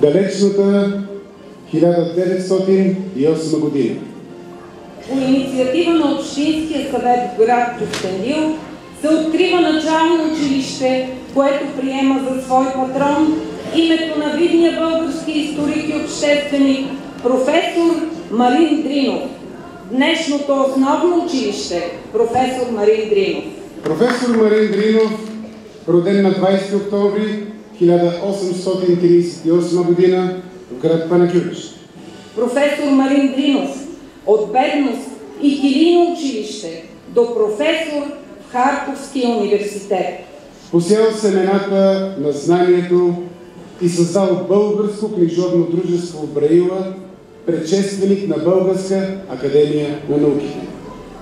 далечната 1908 година. По инициатива на Общинския съвет в град Кюстендил се открива начално училище, което приема за свой патрон името на видния български историк и общественик професор Марин Дринов. Днешното основно училище професор Марин Дринов. Професор Марин Дринов, роден на 20 октомври 1838 година в град Панагюрище. Професор Марин Дринов, от бедност и килийно училище до професор в Харковския университет. Посял семената на знанието и създал Българско книжовно дружество в Браила, предшественик на Българска академия на науките.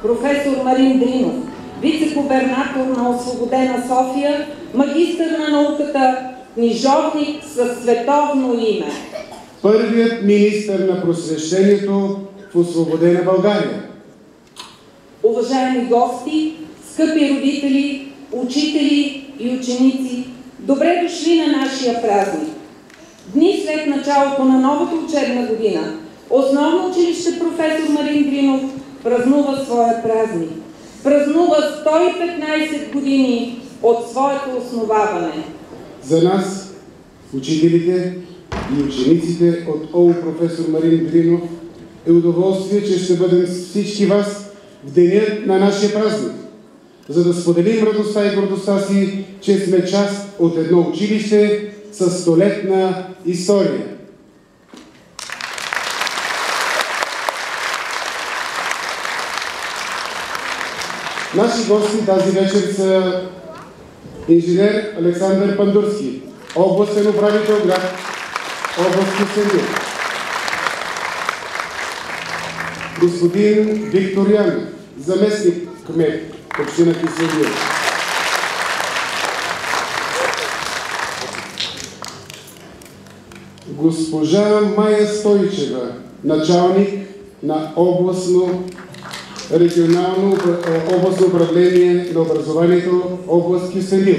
Професор Марин Дринов, вице-губернатор на освободена София, магистър на науката, книжовник със световно име. Първият министър на просвещението в освободена България. Уважаеми гости, скъпи родители, учители и ученици, добре дошли на нашия празник. Дни след началото на новата учебна година, Основно училище професор Марин Дринов празнува своя празник. Празнува 115 години от своето основаване. За нас, учителите и учениците от ОУ професор Марин Дринов, е удоволствие, че ще бъдем с всички вас в деня на нашия празник, за да споделим радостта и гордостта си, че сме част от едно училище със столетна история. Наши гости тази вечер са инженер Александър Пандурски, областен управител град област Кюстендил, господин Виктор Янев, заместник кмет община Кюстендил, госпожа Майя Стойчева, началник на областно управление на образованието област Кюстендил.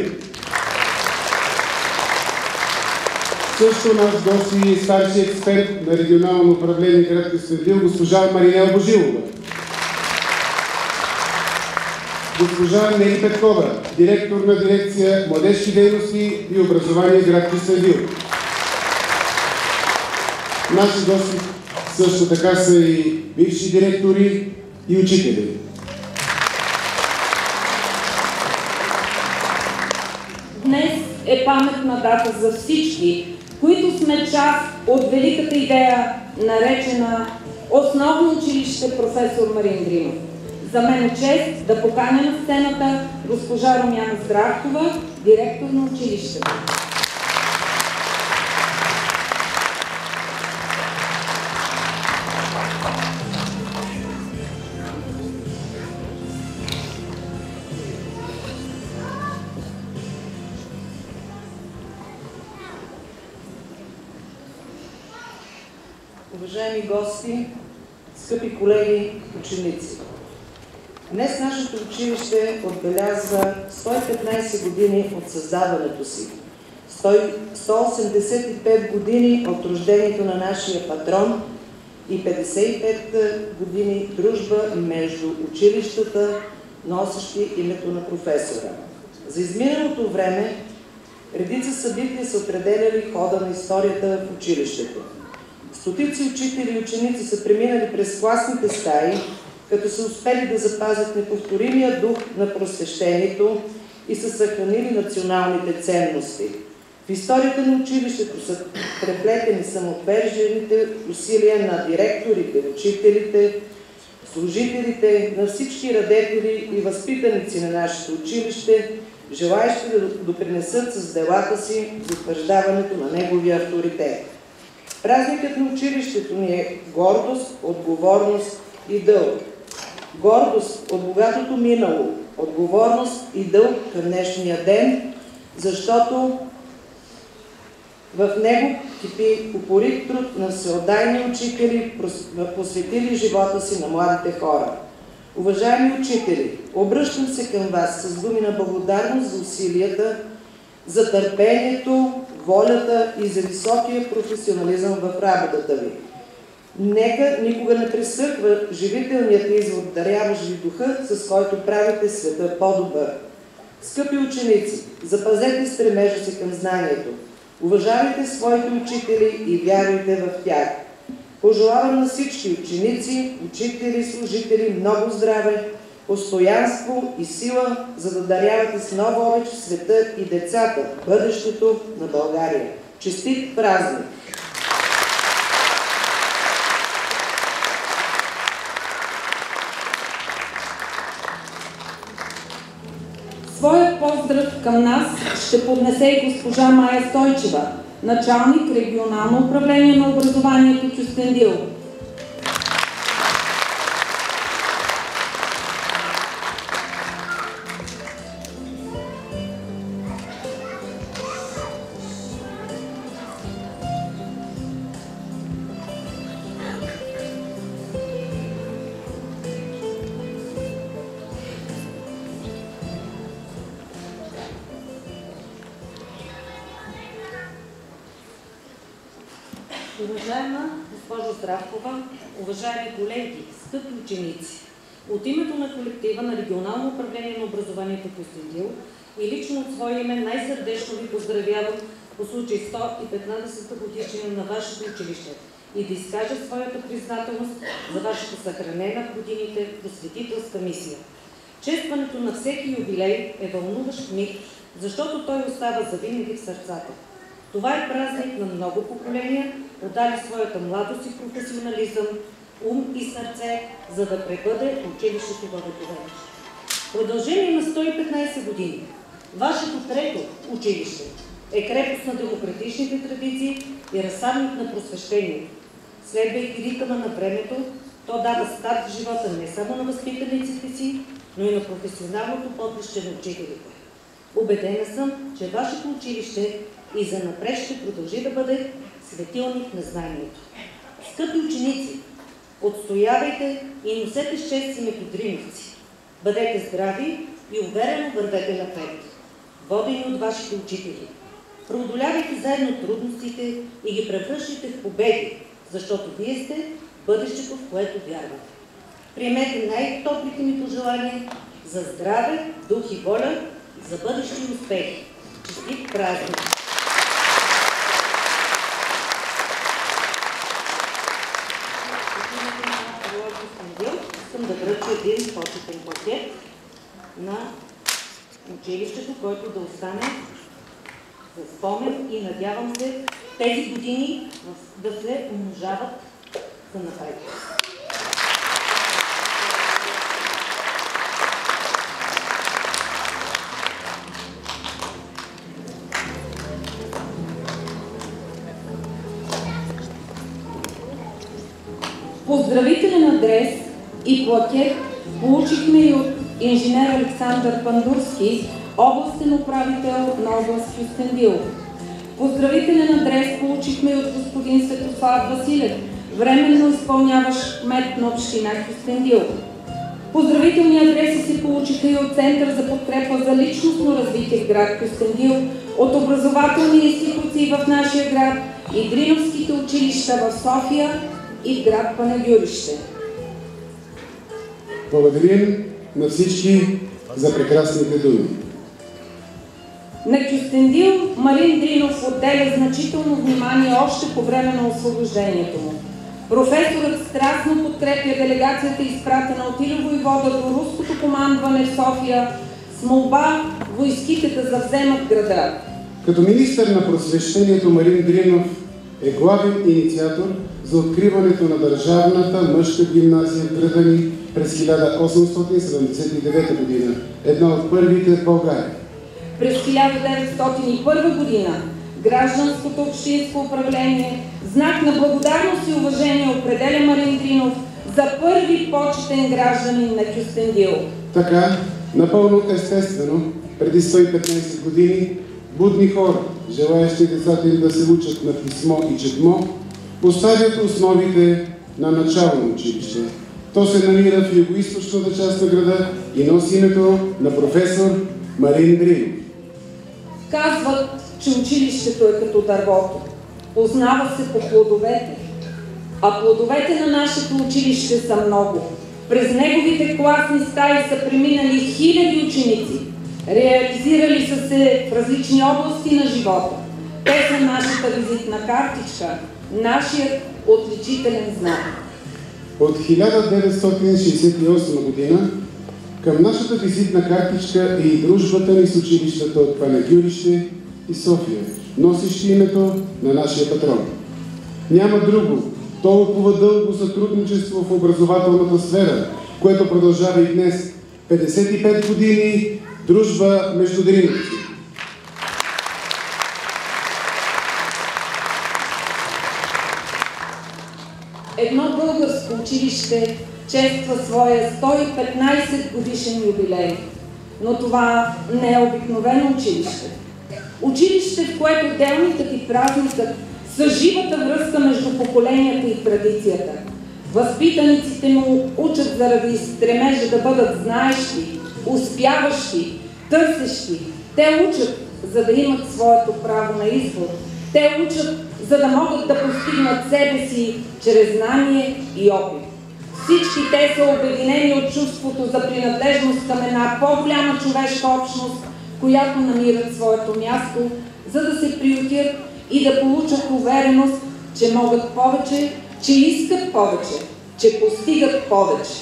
Също наш гост и старши експерт на регионално управление град Кюстендил, госпожа Маринела Божилова. Госпожа Нели Петкова, директор на дирекция Младежки дейности и образование град Кюстендил. Наши гости също така са и бивши директори и учители. Днес е паметна дата за всички, които сме част от великата идея, наречена Основно училище професор Марин Дринов. За мен е чест да поканя на сцената госпожа Румяна Здравкова, директор на училището. Уважаеми гости, скъпи колеги, ученици! Днес нашето училище отбелязва 115 години от създаването си, 185 години от рождението на нашия патрон и 55 години дружба между училищата, носещи името на професора. За изминалото време редица събития са определяли хода на историята в училището. Стотици учители и ученици са преминали през класните стаи, като са успели да запазят неповторимия дух на просвещението и са съхранили националните ценности. В историята на училището са преплетени самоотвержените усилия на директорите, учителите, служителите, на всички радетели и възпитаници на нашето училище, желаещи да допринесат с делата си за утвърждаването на неговия авторитет. Празникът на училището ни е гордост, отговорност и дълг. Гордост от богатото минало, отговорност и дълг към днешния ден, защото в него кипи упорит труд на всеотдайни учители, посветили живота си на младите хора. Уважаеми учители, обръщам се към вас с думи на благодарност за усилията, за търпението, волята и за високия професионализъм в работата ви. Нека никога не пресъхва живителният извор, даряващ ви духа, с който правите света по-добър. Скъпи ученици, запазете стремежа си към знанието. Уважавайте своите учители и вярвайте в тях. Пожелавам на всички ученици, учители, служители много здраве, постоянство и сила, за да дарявате с нова обич света и децата, бъдещето на България. Честит празник! Своят поздрав към нас ще поднесе и госпожа Мая Стойчева, началник регионално управление на образованието Кюстендил. Уважаема госпожо Здравкова, уважаеми колеги, скъпи ученици, от името на колектива на Регионално управление на образованието Кюстендил и лично от свое име най-сърдечно ви поздравявам по случай 115-та годишнина на вашето училище и да изкажа своята признателност за вашата съхранена в годините просветителска мисия. Честването на всеки юбилей е вълнуващ миг, защото той остава завинаги в сърцата. Това е празник на много поколения, отдали своята младост и професионализъм, ум и сърце, за да пребъде училището във вековете. В продължение на 115 години, вашето трето училище е крепост на демократичните традиции и разсадник на просвещението. Следвайки ритъма на времето, то дава старт в живота не само на възпитаниците си, но и на професионалното поприще на учителите. Убедена съм, че вашето училище и занапред ще продължи да бъде светилник на знанието. Скъпи ученици, отстоявайте и носете с чест името Дриновци. Бъдете здрави и уверено вървете напред, водени от вашите учители. Преодолявайте заедно трудностите и ги превръщайте в победи, защото вие сте бъдещето, в което вярвате. Приемете най-топлите ми пожелания за здраве, дух и воля, за бъдещи успехи. Честит празник! Искам да връча един почетен пакет на училището, който да остане за спомен и надявам се тези години да се умножават за напред. Поздравителен адрес и плакет получихме и от инженер Александър Пандурски, областен управител на област Кюстендил. Поздравителен адрес получихме и от господин Светослав Василев, временно изпълняващ кмет на община Кюстендил. Поздравителни адреси се получиха и от Център за подкрепа за личностно развитие в град Кюстендил, от образователни институции в нашия град и Дриновските училища в София и в град Панагюрище. Благодарим на всички за прекрасните думи. На Кюстендил Марин Дринов отделя значително внимание още по време на освобождението му. Професорът страстно подкрепя делегацията, изпратена от Илю войвода до руското командване в София с молба войските да завземат града. Като министър на просвещението Марин Дринов е главен инициатор за откриването на държавната мъжка гимназия в града ни през 1879 година, една от първите в България. През 1901 година гражданското общинско управление, знак на благодарност и уважение, определя Марин Дринов за първи почетен гражданин на Кюстендил. Така, напълно естествено, преди 115 години, будни хора, желаящи децата им да се учат на писмо и четмо, поставят основите на начално училище. То се намира в югоизточната част на града и носи името на професор Марин Дринов. Казват, че училището е като дървото. Познава се по плодовете. А плодовете на нашето училище са много. През неговите класни стаи са преминали хиляди ученици. Реализирали са се в различни области на живота. Те са нашата визитна картичка, нашият отличителен знак. От 1968 година към нашата визитна картичка е и дружбата ни с училищата от Панагюрище и София, носещи името на нашия патрон. Няма друго толкова дълго сътрудничество в образователната сфера, което продължава и днес. 55 години дружба между дриновци. Едно българско училище чества своя 115 годишен юбилей, но това не е обикновено училище. Училище, в което делникът и празникът са живата връзка между поколенията и традицията. Възпитаниците му учат заради стремежа да бъдат знаещи, успяващи, търсещи. Те учат, за да имат своето право на избор. Те учат, за да могат да постигнат себе си чрез знание и опит. Всички те са обединени от чувството за принадлежност към една по-голяма човешка общност, която намират своето място, за да се приютят и да получат увереност, че могат повече, че искат повече, че постигат повече.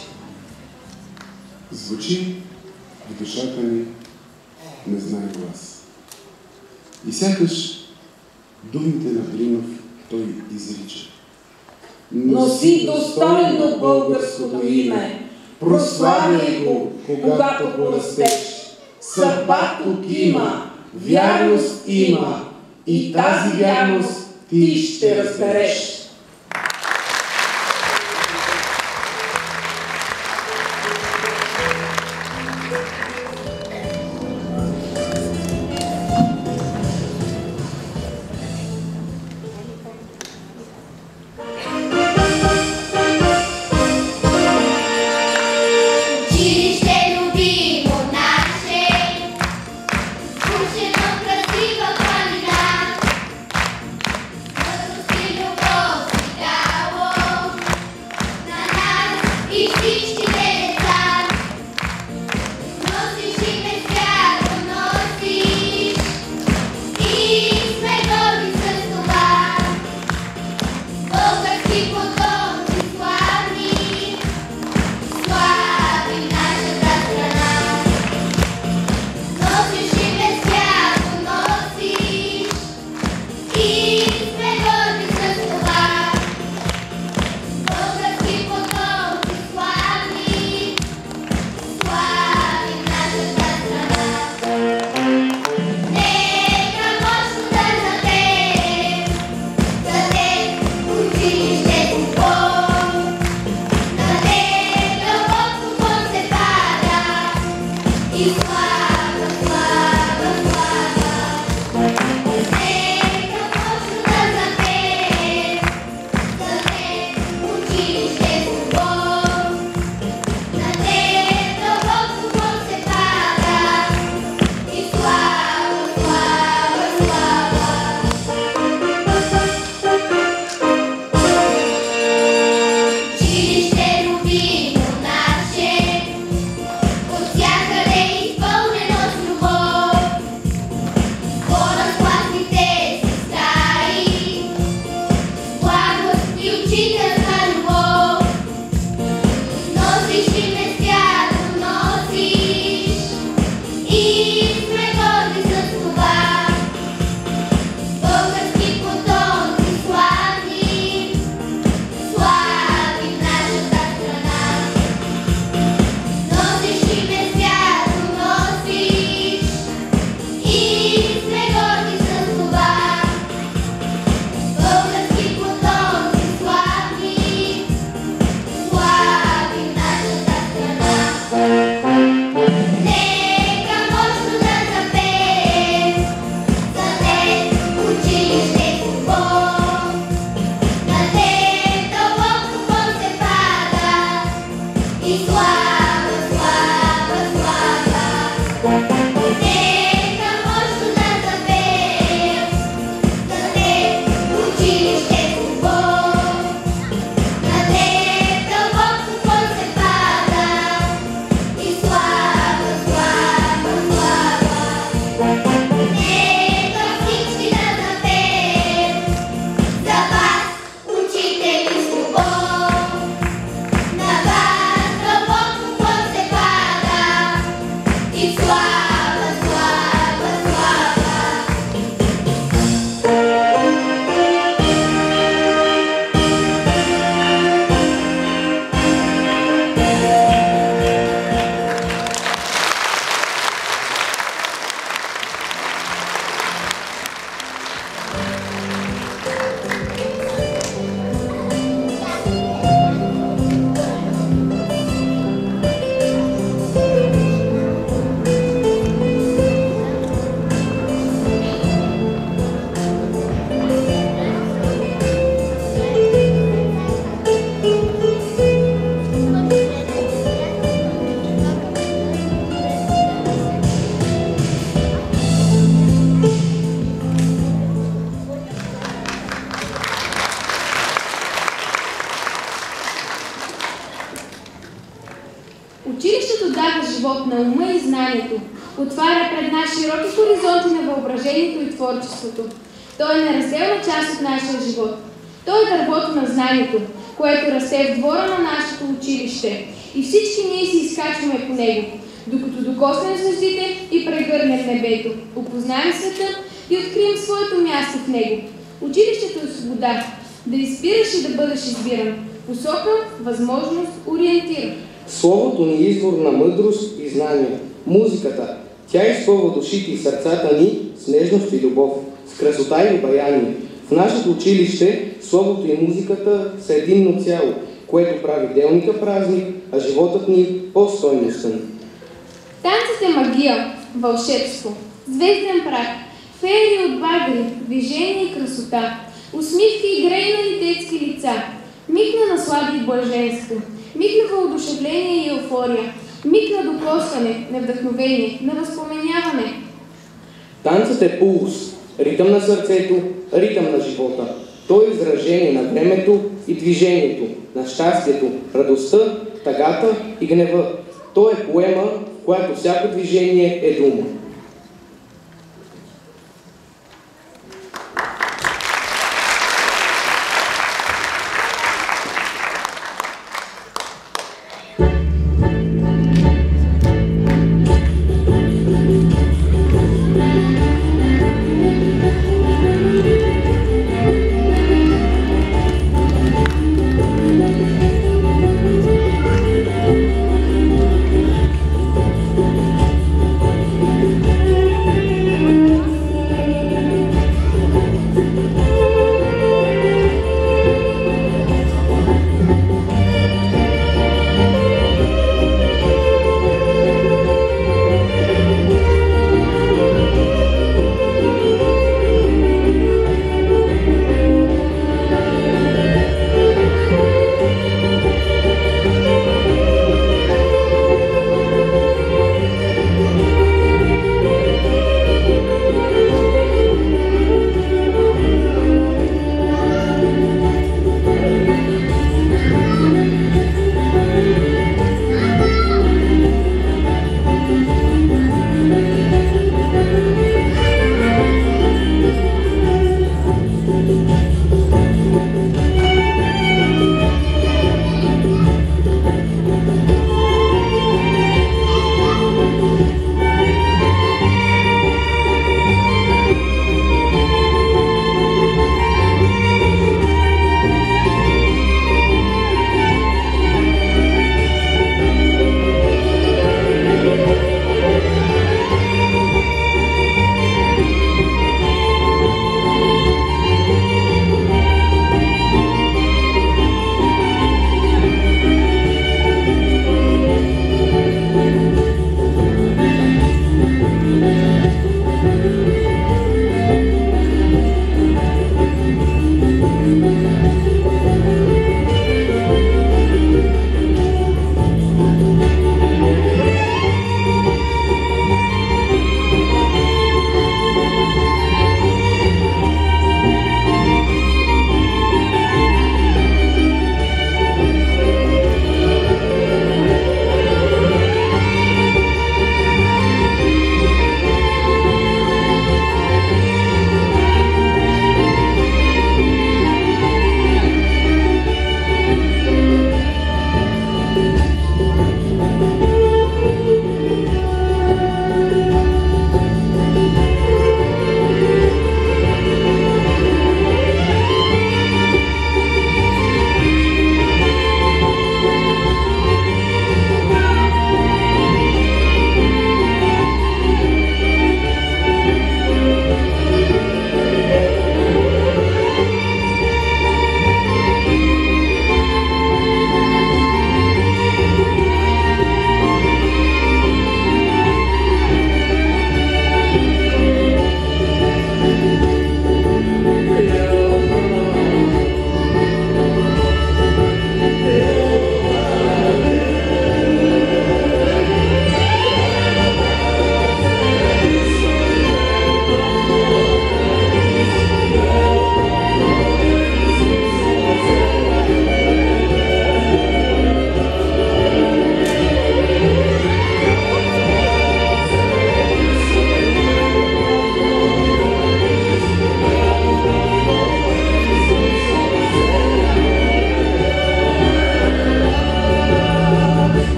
Звучи в душата ми незнай глас. И сякаш думите на Дринов той изрича. Носи достойно българското име, прославяй го, когато порастеш. Съдба тук има, вярност има, и тази вярност ти ще разбереш. на ума и знанието. Отваря пред нас широки хоризонти на въображението и творчеството. Той е неразделна част от нашия живот. Той е дървото на знанието, което расте в двора на нашето училище. И всички ние си изкачваме по него, докато докоснем звездите и прегърнем небето, опознаем света и открием своето място в него. Училището е свобода, да избираш и да бъдеш избиран. Посока, възможност, ориентир. Словото ни е извор на мъдрост и знание. Музиката, тя изпълва душите и сърцата ни с нежност и любов, с красота и обаяние. В нашето училище словото и музиката са единно цяло, което прави делника празник, а животът ни по-стойностен. Танцът е магия, вълшебство, звезден прах, феери от багри, движение и красота, усмивки и грейнали детски лица, миг на наслада и блаженство, миг на въодушевление и еуфория, миг на докосване, на вдъхновение, на възпоменяване. Танцът е пулс, ритъм на сърцето, ритъм на живота. Той е изражение на времето и движението, на щастието, радостта, тъгата и гнева. Той е поема, в която всяко движение е дума.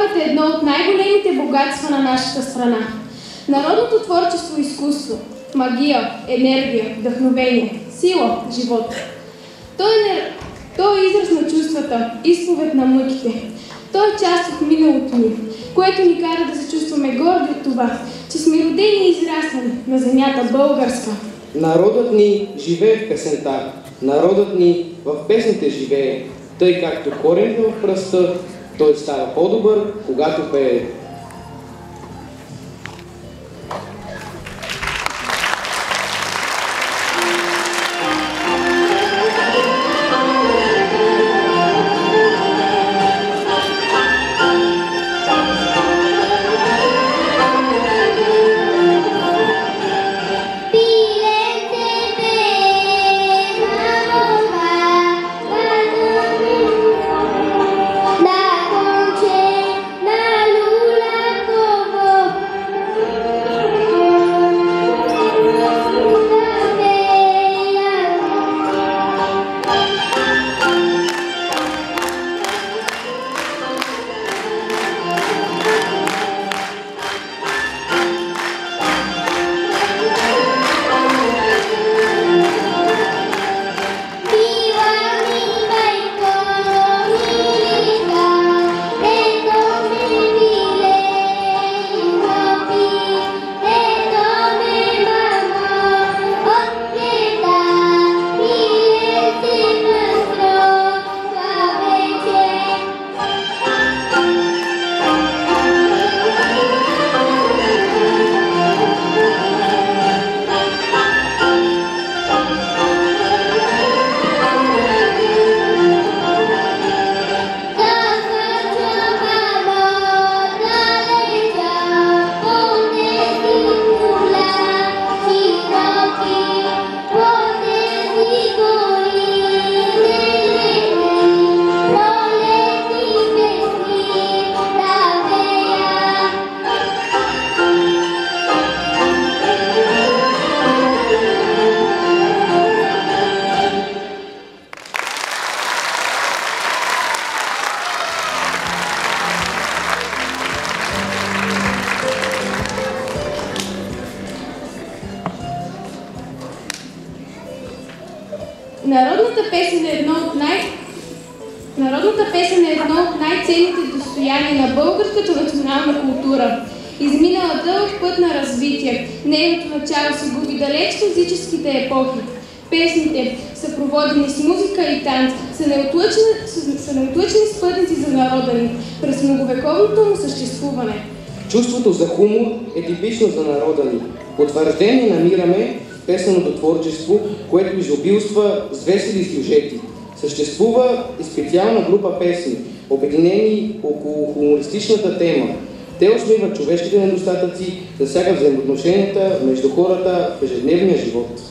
Спортът е едно от най-големите богатства на нашата страна. Народното творчество и изкуство, магия, енергия, вдъхновение, сила, живот. Той е израз на чувствата, изповед на мъките. Той е част от миналото ни, което ни кара да се чувстваме горди от това, че сме родени и израснали на земята българска. Народът ни живее в песента, народът ни в песните живее, тъй както корените в пръста, той става по-добър, когато пее. Народната песен е едно от най-ценните достояния на българската национална култура. Изминала дълъг път на развитие. Нейното начало се губи далеч в езическите епохи. Песните, съпроводени с музика и танц, са неотлъчни спътници за народа ни през многовековното му съществуване. Чувството за хумор е типично за народа ни. Потвърждение намираме в песенното творчество, което изобилства с весели сюжети. Съществува и специална група песни, обединени около хумористичната тема. Те усмиват човешките недостатъци, засягат взаимоотношенията между хората в ежедневния живот.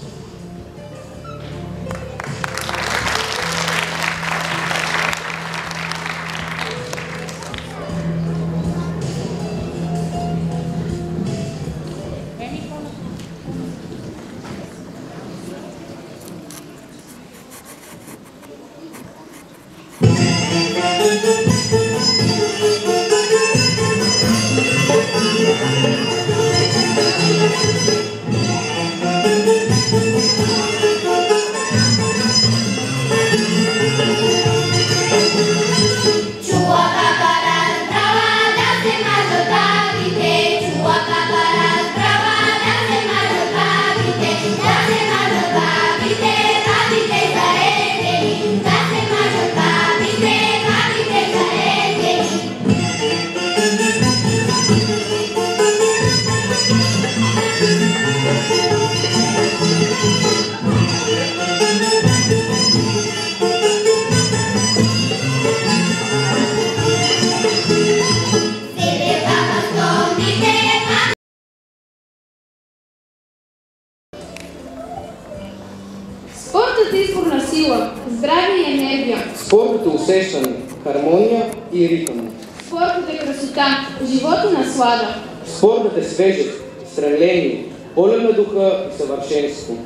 Спортът е избор на сила, здраве и енергия. Спортът е усещане, хармония и ритъм. Спортът е красота, живот и наслада. Спортът е свежест, стремление, полет на духа и съвършенство.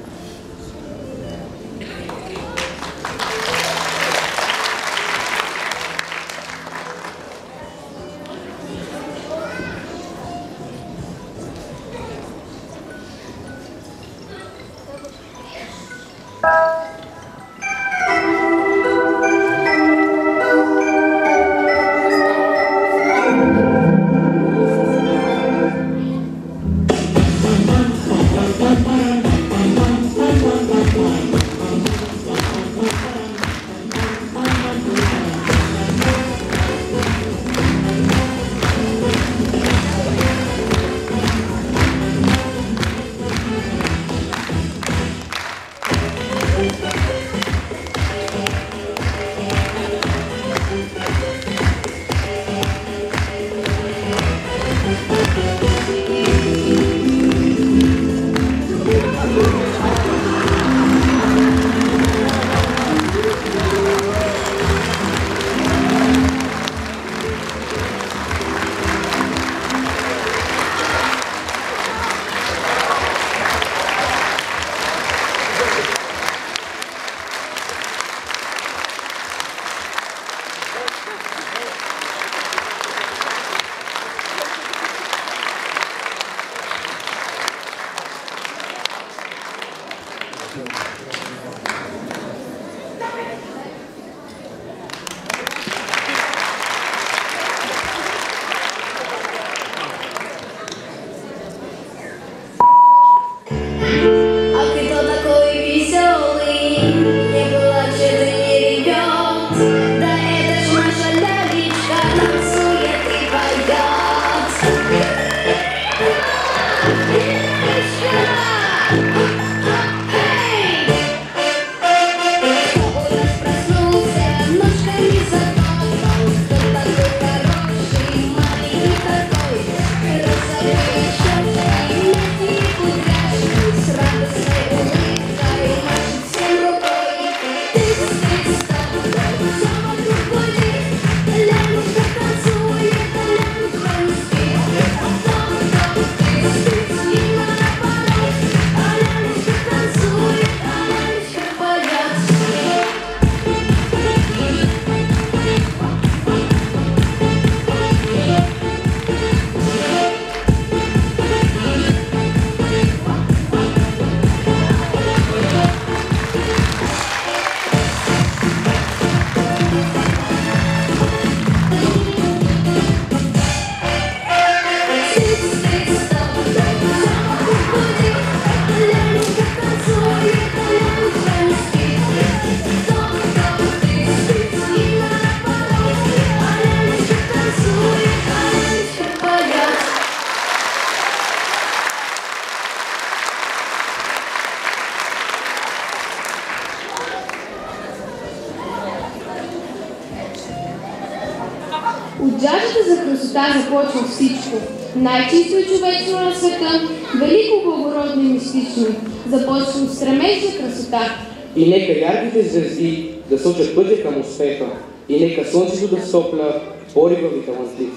От жаждата за красота започва всичко. Най-чисто и човечно на света, велико, благородно и мистично. Започва от стремеж за красота. И нека ярките звезди да сочат пътя към успеха. И нека слънцето да стопля порива ви талантлив.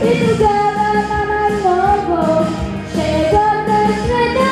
И тогава, мама, много ще горда света.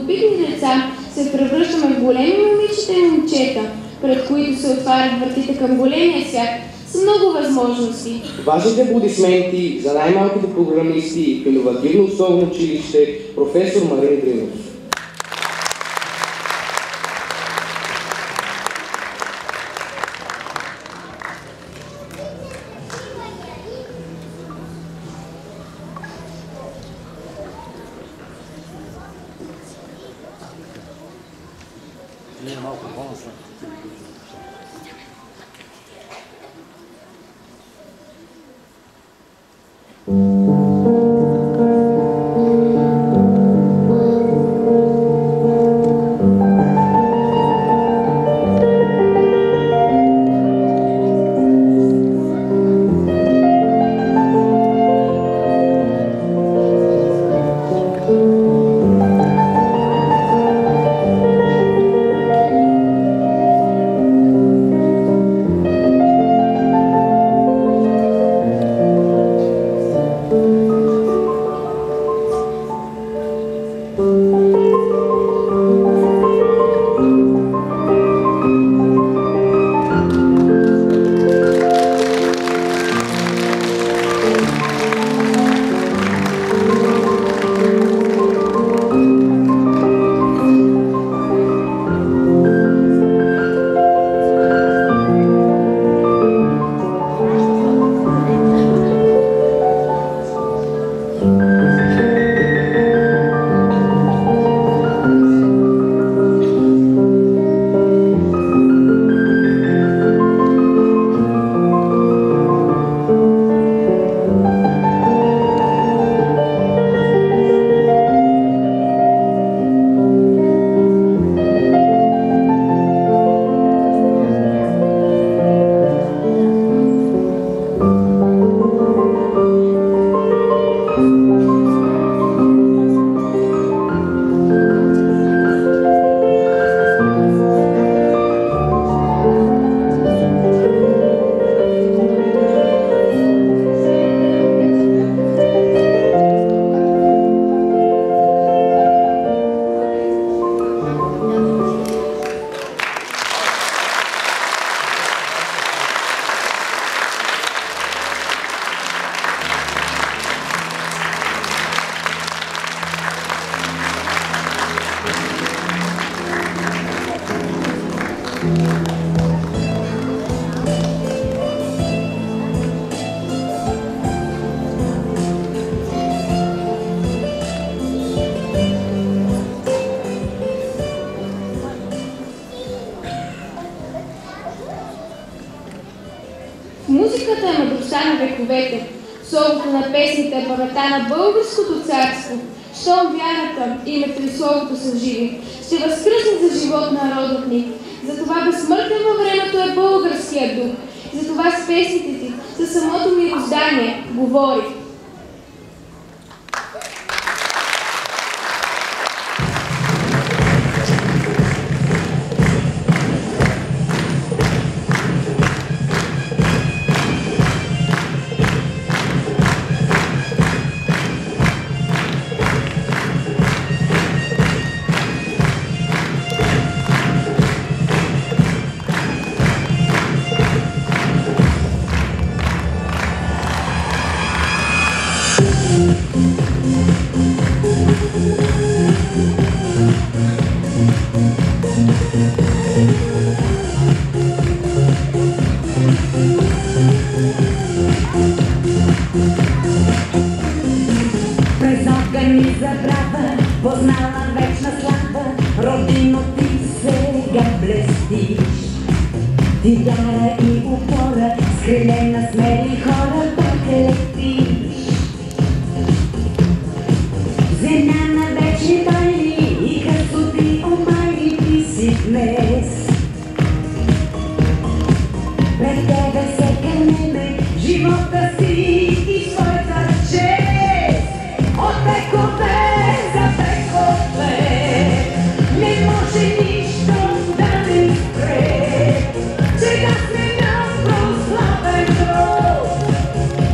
любопитни деца се превръщаме в големи момичета и момчета, пред които се отварят вратите към големия свят, с много възможности. Важните аплодисменти за най-малките програмисти в иновативно основно училище професор Марин Дринов. Музиката е мъдростта на вековете. Словото на песните е паметта на българското царство. Щом вярата, името и словото са живи, ще възкръсне за живот народът ни. Затова безсмъртен във времето е българския дух. Затова с песните ти, със самото мироздание, говори. През огън и забрава, познала вечна слава, родино ти сега блестиш. Ти вяра и упора, с криле на смели хора, пък летиш. Земя на вечни тайни и красоти, омайни ти си днес. Пред тебе се кълнеме живота си и своята чест. От векове за векове не може нищо да ни спре. Сега сме на прославен род,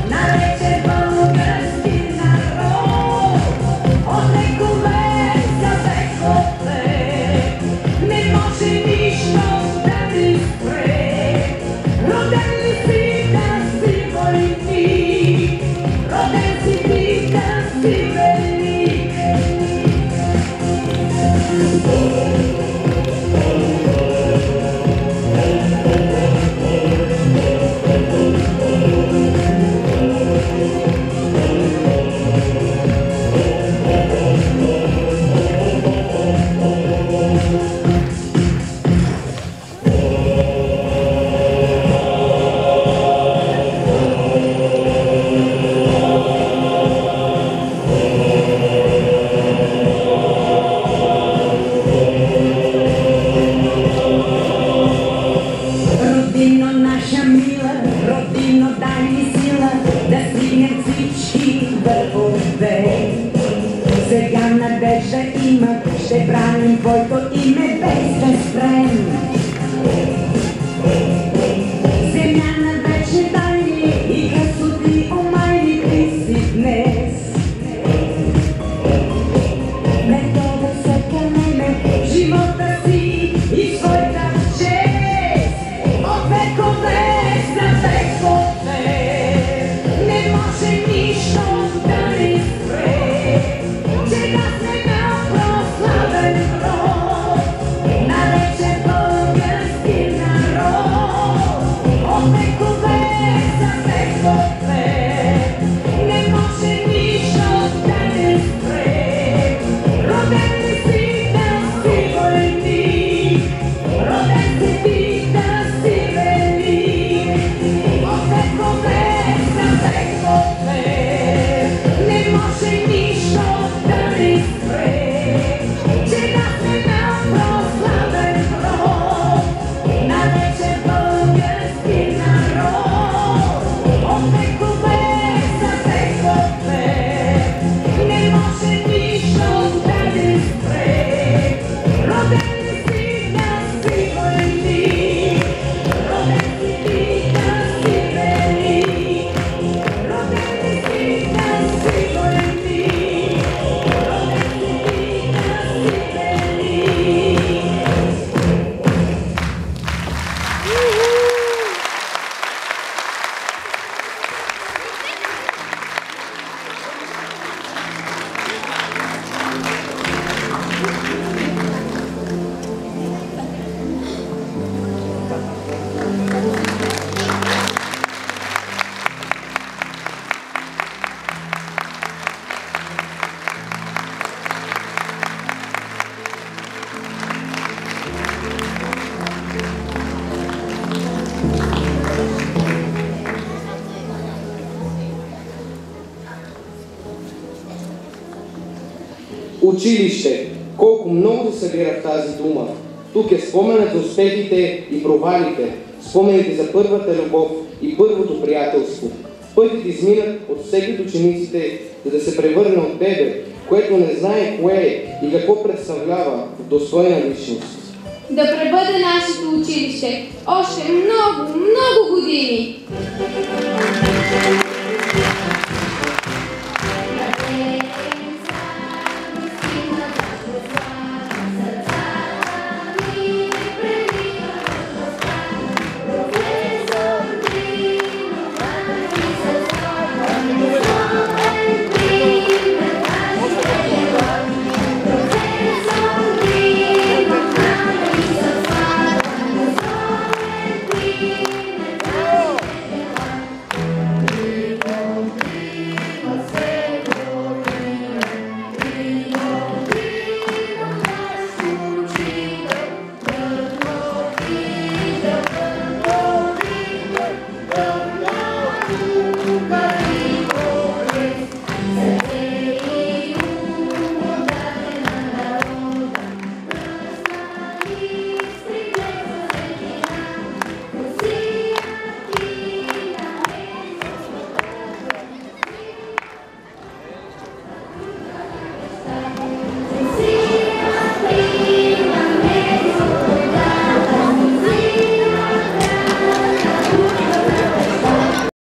наречен български народ. От векове за векове наша мила, родино, дай ни сила, да стигнем всички върхове. Сега надежда има, ще браним твоето име без да спрем. Земя на вечни тайни и красоти, омайни ти си днес. Нека да се канеме живота си и своята чест. От векове за векове не може нищо да ни спре. Сега сме на прославен род, наречен български народ. От векове за векове не може нищо да ни спре. Роден си да си войник, роден си ти да си велик. От векове за векове не може нищо да ни спре. Сега сме на прославен род, наречен български народ. От векове за векове не може нищо да ни спре. Роден си да си войник, роден си ти да си велик. Роден си да си войник, роден си ти да си велик. Училище. Колко много се събира в тази дума. Тук е споменът за успехите и провалите, спомените за първата любов и първото приятелство. Пътят изминат от всеки от учениците, за да се превърне от бебе, което не знае кое е и какво представлява в достойна личност. Да пребъде нашето училище още много,